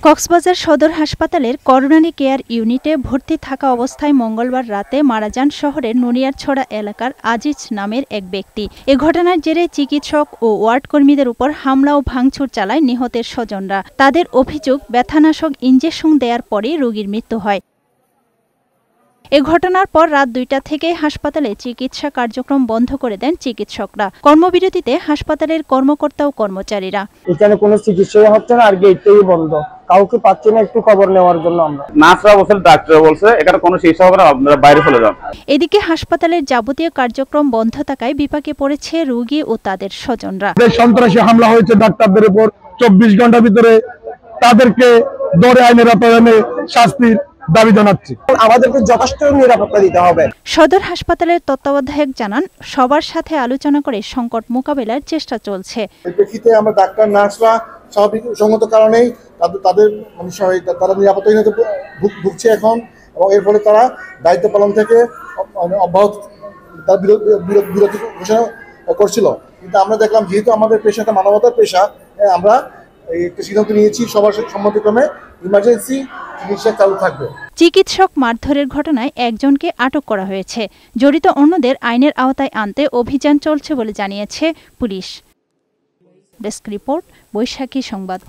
কক্সবাজার সদর হাসপাতালের coronary care ইউনিটে ভর্তি থাকা অবস্থায় মঙ্গলবার রাতে মারা যান শহরের নুনিয়ারছড়া এলাকার আজিজ নামের এক ব্যক্তি। এ ঘটনার জেরে চিকিৎসক ও ওয়ার্ড কর্মীদের উপর হামলা ও ভাঙচুর চালায় নিহতের স্বজনরা। তাদের অভিযোগ, ব্যথানাশক ইনজেকশন দেওয়ার পরই রোগীর মৃত্যু হয়। এ ঘটনার পর রাত ২টা থেকে হাসপাতালে চিকিৎসা কার্যক্রম বন্ধ করে দেন চিকিৎসকরা। কর্মবিরতিতে হাসপাতালের কর্মকর্তা ও কর্মচারীরা। এখানে কোনো চিকিৎসা হচ্ছে না, আর গেটটাই বন্ধ, কাউকে পাচ্ছি না একটু খবর নেওয়ার জন্য। আমরা নার্সরা বলছে, ডাক্তার বলছে এখানে কোনো চিকিৎসা হবে না, আপনারা বাইরে চলে যান। এদিকে হাসপাতালের যাবতীয় কার্যক্রম বন্ধ থাকায় বিপাকে পড়েছে রোগী ও তাদের স্বজনরা। সন্ত্রাসী হামলা হয়েছে ডাক্তারদের উপর, ২৪ ঘন্টার ভিতরে তাদেরকে ধরে আইনের আওতায় শাস্তির দাবি জানাচ্ছি। আমাদেরকে যথেষ্ট নিরাপত্তা দিতে হবে। সদর হাসপাতালের তত্ত্বাবধায়ক জানান, সবার সাথে আলোচনা করে সংকট মোকাবেলার চেষ্টা চলছে। এই প্রেক্ষিতে আমরা ডাক্তার নার্সরা স্বাভাবিক সঙ্গত কারণেই তাদের তারা নিরাপত্তাহীনতা ভুগছে এখন, এবং এর ফলে তারা দায়িত্ব পালন থেকে অব্যাহত তার বিরতি ঘোষণা করছিল। কিন্তু আমরা দেখলাম, যেহেতু আমাদের পেশাটা মানবতার পেশা, আমরা একটা সিদ্ধান্ত নিয়েছি, সবার সম্মতিক্রমে ইমার্জেন্সি চিকিৎসা চালু থাকবে। চিকিৎসক মারধরের ঘটনায় একজনকে আটক করা হয়েছে। জড়িত অন্যদের আইনের আওতায় আনতে অভিযান চলছে বলে জানিয়েছে পুলিশ। ডেস্ক রিপোর্ট, বৈশাখী সংবাদ।